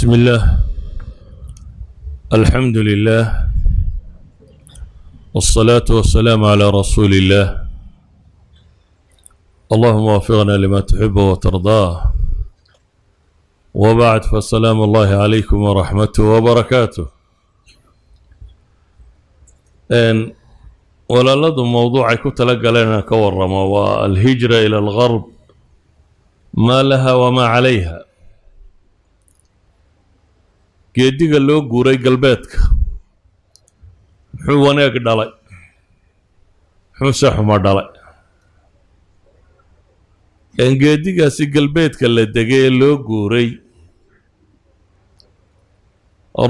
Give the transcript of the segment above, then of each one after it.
بسم الله الحمد لله والصلاة والسلام على رسول الله اللهم وفقنا لما تحب وترضاه وبعد فالسلام الله عليكم ورحمته وبركاته ولا لدو موضوع كنت لقى لنا كورما والهجرة إلى الغرب ما لها وما عليها geediga loo guuray galbeedka muxuu wanaag dhalay muxuu saxuma dhalay geedigaasi galbeedka la degay ee loo guuray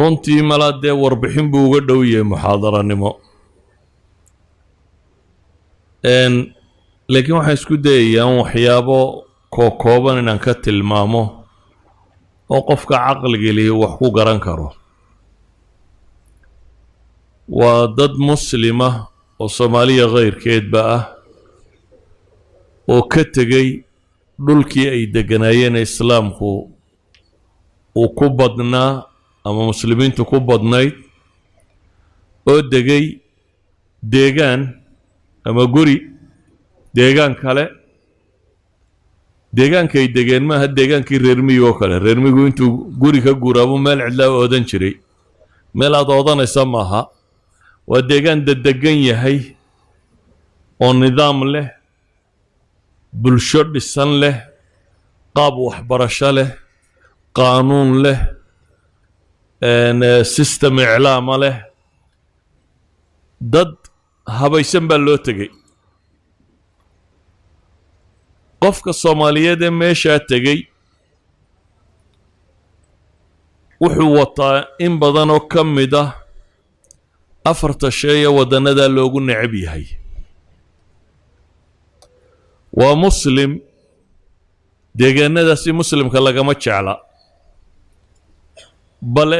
runtii malaadee warbixin buu uga dhow yahay muxaadaranimo laakiin waxaan isku dayayaan waxyaabo kooban inaan ka tilmaamo oo qofka caqliga leh wax ku garan karo waa dad muslima oo Soomaaliya qeyrkeedba ah oo ka tagay dhulkii ay deganaayeen islaamku uu ku badnaa ama muslimiintu ku badnayd oo degay deegaan ama guri deegaan kale deegaankay degeen maaha deegaankii reer miyiga oo kale reer miyigu intuu guri ka guuraabo meel cidlaa oodan jiray meel aad oodanaysa maaha waa deegaan degan yahay oo nidaam leh bulsho dhisan leh qaab waxbarasho leh qaanuun leh system iclaama leh dad habaysan baa loo tegay qofka Soomaaliyeed ee meesha tagay wuxuu wataa in badan oo ka mid ah afarta shay ee wadanada loogu necab yahay waa muslim deegaanadaasi muslimka lagama jecla bale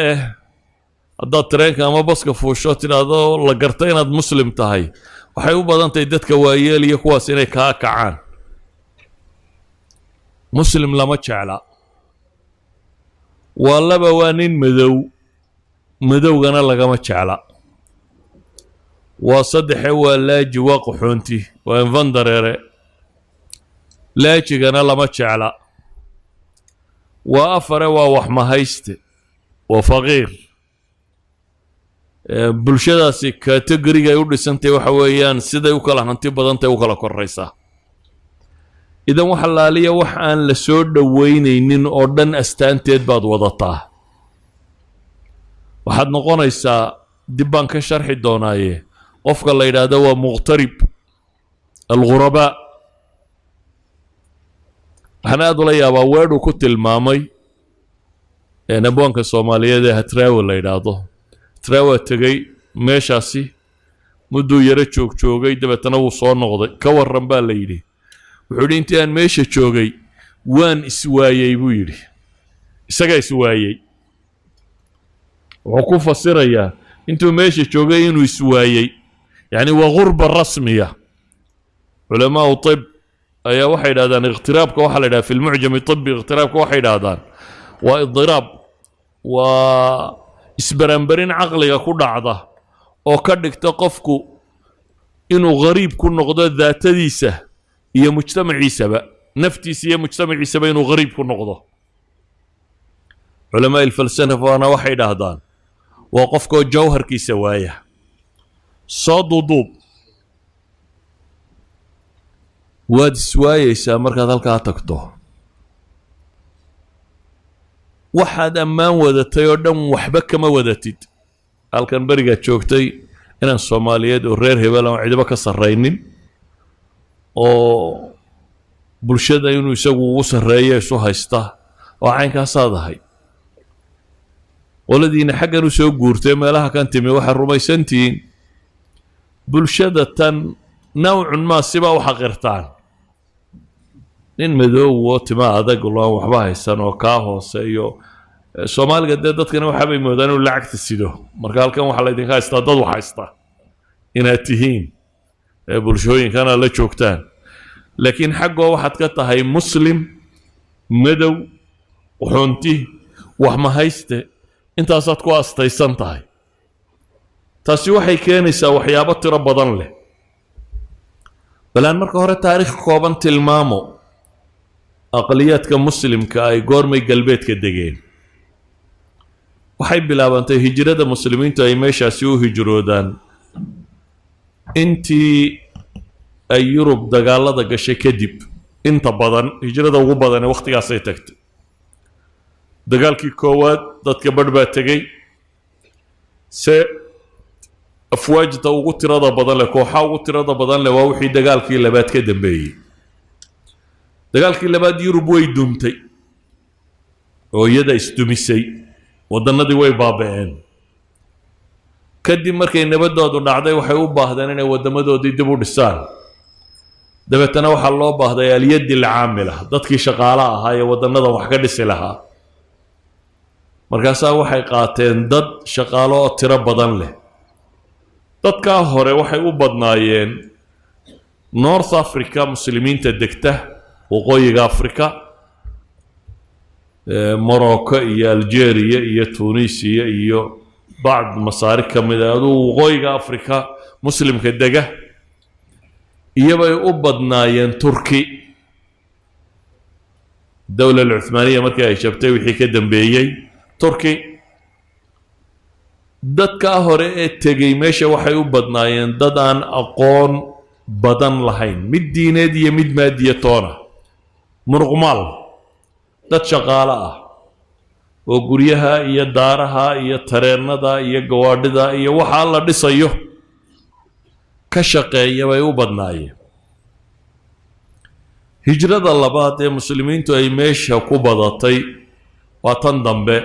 haddaad tareenka ama baska fuusho tidhaahdo la garta inaad muslim tahay waxay u badan tahay dadka waayeel iyo kuwaas inay kaa kacaan مسلم لما جعلا والله بوانين مدو غنا لما جعلا وصدح ولا جواق حونتي وان فندرير لاجي غنا لما جعلا وافر ووحما هيست وفقير بلشداسي كاتيجوريغا يودسنتي waxa weeyaan siday u kala hanti badantay u kala koraysa إذا وحلالية وحان لسود وينين أردن أستانتيد بعد وضطاه وحد نقونا يسا دبان كشرح الدوناية وفق الله إذا دوا مغترب الغرباء حنا أدو لي أبا ويردو كتل مامي نبوان كالصومالية دي هتراوي الله إذا دو تراوي تغي ميشاسي مدو يرچوك چوغي دبتنو صور نغضي كور رنبال ليدي wuxuu intii aan meesha joogay waan iswaayay buu yiri isaga iswaayay wuxuu ku fasirayaa intuu meesha joogay inuu iswaayay yani waa ghurba rasmiya culamaa tib ayaa waxay yiraahdaan iqtiraabka waxa la yiraahdaa fi al-mu'jam at-tibbi iqtiraabka waxay yiraahdaan waa idiraab waa isbaranbarin caqliga ku dhacda oo ka dhigta qofku inuu gariib ku noqdo daatadiisa iyo mujtamaciisaba naftiisa iyo mujtamaciisaba inuu gariib ku noqdo culamaa al-falsafa waxay yiraahdaan waa qofka jawharkiisa waaya soo duuduub waad iswaayaysaa markaad halkaa tagto waxaad ammaan wadatay oo dhan waxba kama wadatid halkan barigaad joogtay inaan Soomaaliyeed oo reer hebel aan cidaba ka sarreynin oo bulshada inuu isagu ugu sareeyo isu haysta oo caynkaas ahay waladiina xaggan u soo guurtay meelaha kan timi waxa rumaysantiin bulshada tan nawcan ma siba u xaqirtaan in madow oo tima adag oo waxba haysan oo ka hooseeyo Soomaaliga dadkana waxa bay moodaan inuu lacagta sido marka halkan waxa la idinka haystaa dad wax haysta inaad tihiin bulshooyinkana la joogtaan laakiin xaqo waxaad ka tahay muslim madow xunti وحما هايسته انت أصدقوا أستيسان تاي تاسي وحي كينيسا وحيابات ربضان له بلان مركو هورا تاريخ كوبان تلمامو أقليات كمسلم كاي قورمي قلبيت كدقين waxay bilaabantay hijrada muslimiintu ay meeshaasi u hijroodaan intii ay Yurub dagaalada gashay kadib inta badan hijrada ugu badan ee waqtigaas ay tagtay dagaalkii koowaad dadka badh tagay se afwaajta ugu tirada badan leh kooxaha ugu tirada badan leh waa wixii dagaalkii labaad ka dambeeyay dagaalkii labaad Yurub way duntay oo iyada isdumisay wadannadii way baaba'een kadib markay nabadoodu dhacday waxay u baahdeen inay wadamadoodii dib u dhisaan dabeetana waxaa loo baahday aliyadi alcaamila dadkii shaqaalaha ahaa ee wadannada wax ka dhisi lahaa markaasaa waxay qaateen dad shaqaalo oo tiro badan leh dadkaa hore waxay u badnaayeen North Africa muslimiinta degta waqooyiga Afrika Morocco iyo Algeria iyo Tunisia iyo بعض مصاري كميدا ادو وقويغا افريكا مسلم كدغا يبا وبدنايين تركي الدولة العثمانية مركا اي شبتي وحي كدنبيي تركي ددكا هوري تغي ميشا waxay u badnaayeen dad aan aqoon badan lahayn mid diineed iyo mid maadiye toona murqmaal dad shaqaale ah oo guryaha iyo daaraha iyo tareenada iyo gawaadhida iyo waxa la dhisayo ka shaqeeya way u badnaayeen hijrada labaad ee muslimiintu ay meesha ku badatay waa tan dambe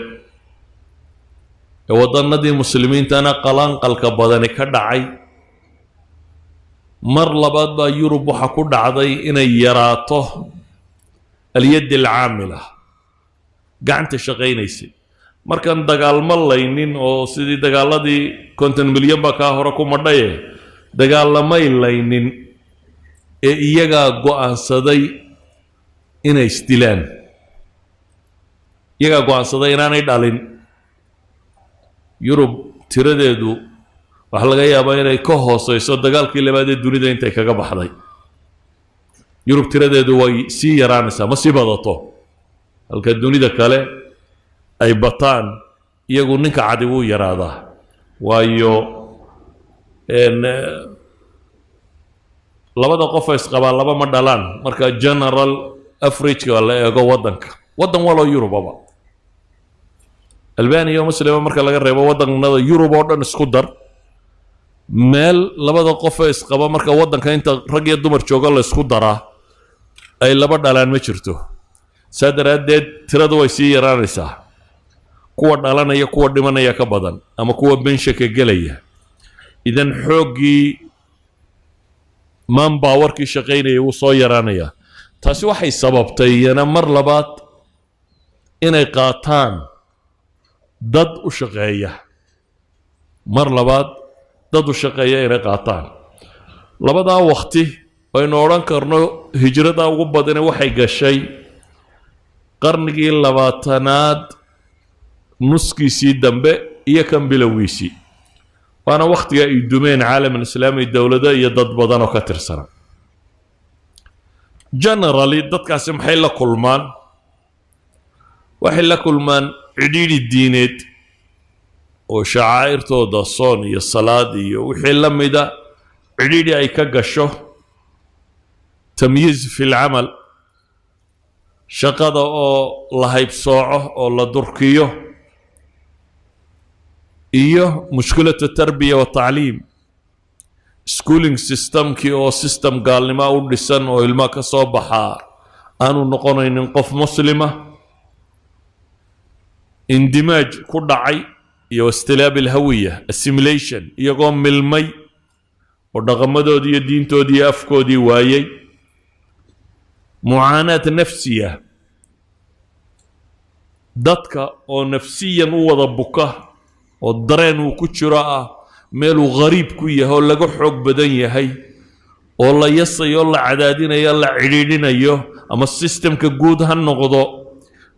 ee wadannadii muslimiintana qalanqalka badani ka dhacay mar labaad baa Yurub waxa ku dhacday inay yaraato aliyad alcaamila gacanta shaqeynaysa markan dagaalmo laynin oo sidii dagaaladii 50 milyan ba ka hore ku madhay dagaalamay laynin ee iyaga go'aansaday inay istilaan iyaga go'aansaday inaanay dhalin Yurub tiradeedu waxa laga yaabaa inay ka hooseyso dagaalkii labaad ee dunida intay kaga baxday Yurub tiradeedu way sii yaraanaysaa ma sii badato halka dunida kale ay bataan iyagu ninka cadi uu yaraada waayo labada qof is qabaan laba ma dhalaan marka general average la eego wadanka wadan walo Yurubaba Albania iyo muslima marka laga reebo wadanada Yurub oo dhan isku dar meel labada qof is qaba marka wadanka inta rag iyo dumar jooga la isku daraa ay laba dhalaan ma jirto sadaradeed tiradu way sii yaraanaysaa kuwa dhalanaya kuwa dhimanaya ka badan ama kuwa bensha ka galaya idan xoogii man powerkii shaqeynaya uu soo yaraanaya taasi waxay sababtay iyana mar labaad inay qaataan dad u shaqeeya mar labaad dad u shaqeeya inay qaataan labada waqti aynu oran karno hijrada ugu badan waxay gashay qarnigii labaatanaad nuskiisii dambe iyo kan bilowgiisii waana waqtiga ay dumeen caalam islaami dawladda iyo dad badan oo ka tirsan generally dadkaasi maxay la kulmaan waxay la kulmaan cidhiidhi diineed oo shacaa'irtooda soon iyo salaad iyo wixii la mida cidhiidhi ay ka gasho tamyiiz fi lcamal shaqada oo la haybsooco oo la durkiyo iyo mushkilada tarbiya wa tacliim schooling systemkii oo system gaalnimo u dhisan oo ilma ka soo baxaa aanu noqonaynin qof muslima indimaaj ku dhacay iyo istilaab alhawiya assimilation iyagoo milmay oo dhaqamadoodii iyo diintoodii iyo afkoodii waayay mucaanaad nafsiya dadka oo nafsiyan u wada buka oo dareen uu ku jiro ah meel uu qariib ku yahay oo laga xoog badan yahay oo la yasayo la cadaadinayo la cidhiidhinayo ama systemka guud ha noqdo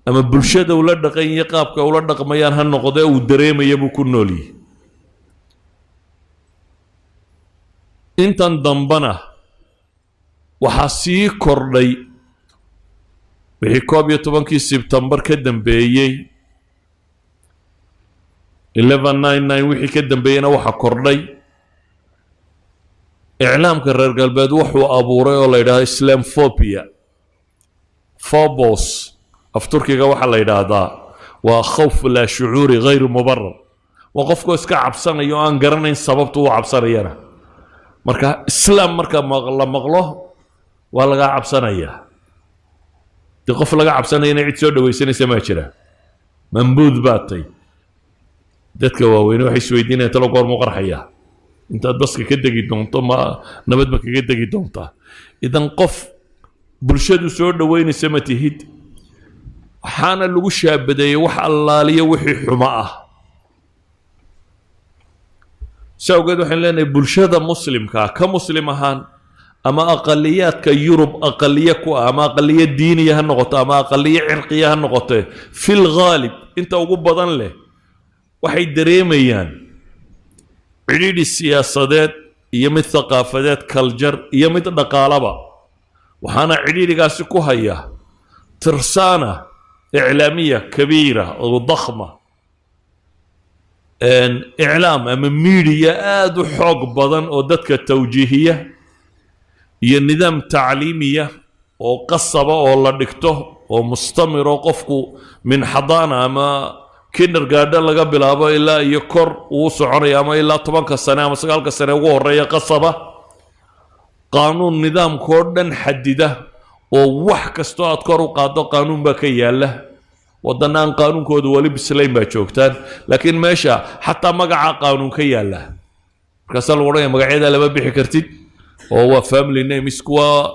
ama bulshada ula dhaqan iyo qaabka ula dhaqmayaan ha noqdo uu dareemayo buu ku nool yahay intan dambana waxaa sii kordhay wixii 11 Sebtembar ka dambeeyay 1199 wixii ka dambeeyana waxaa kordhay إعلامك الرجال بدوح وأبوري ولا يدا إسلام فوبيا فوبوس أفتركي جوا حلا يدا هذا وخوف لا شعوري غير مبرر وقفكو إسكا عبسان يوان قرنين سببتو عبسان يانا مركا إسلام مركا مغلو ولا عبسان يا تقف لقى عبسان يانا عيد سود ويسني سماشرة منبوذ باتي دتك واوين وحي سويدين تلقوا المقرحية انت بس كدغي دونتو ما نبد ما كدغي دونتا اذا قف بلشدو سو دوين سمتيهد waxaana lagu shaabadeeyay wax allaaliyo wixii xumo ah sawgeed waxaan leenahay bulshada muslimka ka muslim ahaan ama aqaliyadka Yurub aqaliya ku ama aqaliya diiniya ha noqoto ama aqaliya cirqiya ha noqoto fil ghalib inta ugu badan leh waxay dareemayaan عديد السياسات يمد ثقافات كالجر يمد نقالبا وحانا عديد قاسكو هيا ترسانة إعلامية كبيرة أو ضخمة إن إعلام أم ميديا آدو حق بدن أو دتك التوجيهية هي النظام تعليمية أو قصبة أو الله دكتوه أو مستمر وقفكو من حضانة ما كينر قادر لقى بلابا إلا يكر وصعري أما إلا 8 سنة أما 9 سنة وهرية قصبة قانون نظام كوردن حدده ووح كستو أذكر وقادو قانون بكيا له ودنان قانون كود ولي بسليم باتشوكتان لكن ماشا حتى مقع قانون كيا له كسل وريا مقعيدا لما بحكرتي وهو فاملي نيم اسكوا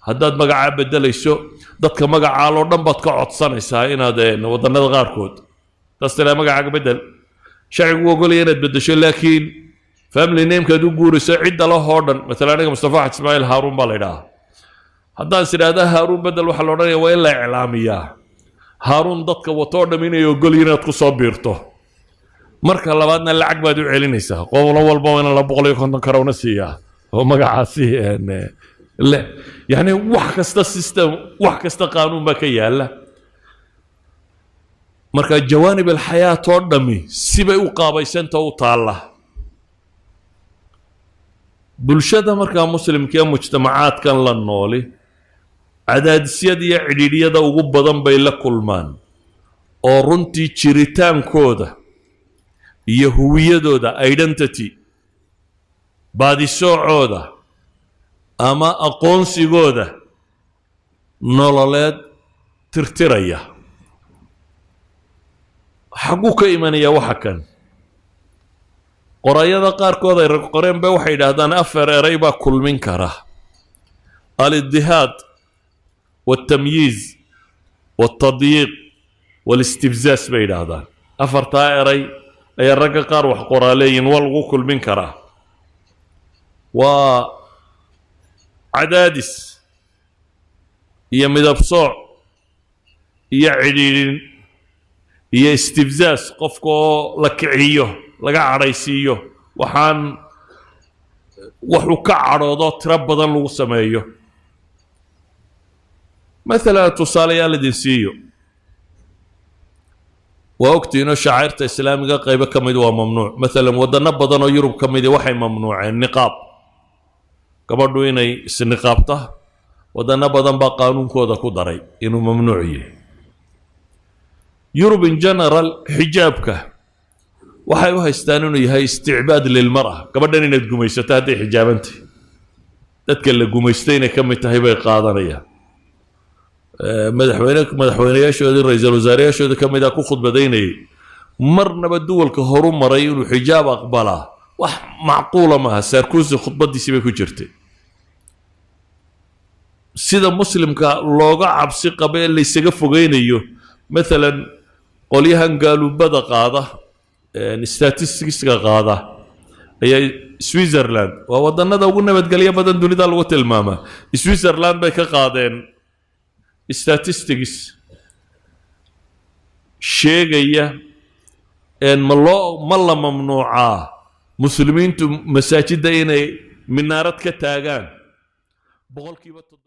هداد مقع بدل يسو دادك مقع عالو نبات كعود سنة إنا دين ودنان غار كود تصل مقعك بدل شعب وقول لي أنا بدش لكن فاملي نيم كدو جوري سعيد الله هاردن مثلا أنا مصطفى إسماعيل هارون باليدا هذا سير هذا هارون بدل وحلورنا وإلا إعلامية هارون ضدك وطورنا مين يقول لي أنا تصبرته مركز الله بعدنا العقب بدو علينيسا قول أول بوين الله بقول يكون كرونا سيا هو مقعسي لا يعني وحكست السيستم وحكست قانون بكيا لا marka jawaanib alxayaat oo dhami sibay u qaabaysanta u taala bulshada marka muslimka mujtamacaadkan la nooli cadaadisyada iyo cidhiidhiyada ugu badan bay la kulmaan oo runtii jiritaankooda iyo huwiyadooda identity baadisoocooda ama aqoonsigooda nololeed tirtiraya حقو كإيمانية وحكا قرايا قاركودا يرقرين بي waxay yiraahdaan afar eray baa kulmin kara al-iddihaad والتمييز والتضييق والاستفزاز bay yiraahdaan afarta eray ay ragga qaar wax qoraaleeyeen walgu kulmin kara waa cadaadis iyo midab sooc iyo cidhiidhin iyo istifzaas qofko la kiciyo laga caraysiyo waxaan wuxuu ka caroodo tira badan lagu sameeyo مثلا تصاليا لدنسيو وقتنا شعيرة إسلامية قيبة كميد وممنوع مثلا ودنا بدنا يوروب كميد وحي ممنوع النقاب كبردو إني النقابته ودنا بدن بقانون كودا كودري إنه ممنوعية يوروب إن جنرال حجابك وحي وهيستانون هي استعباد للمرأة كبردن إنك قميستاتي حجابنتي تتكلم قميستين كم تهيبة قادرية madaxweynayaashooda ra'iisul wasaarayaashooda kamid ah ku khudbadeynay marnaba duwalka horu maray inuu xijaab aqbala wax macquul ma aha Sarkozy khudbadiisa bay ku jirtay sida muslimka looga cabsi qabay in la isaga fogeynayo mesela qolyahan gaalubada qaada statistics qaada ayay Switzerland waa wadanada ugu nabadgelyo badan dunida lagu tilmaama Switzerland bay ka qaadeen statistics sheegaya ma la mamnuucaa muslimiintu masaajidda inay minaarad ka taagaan boqolkiiba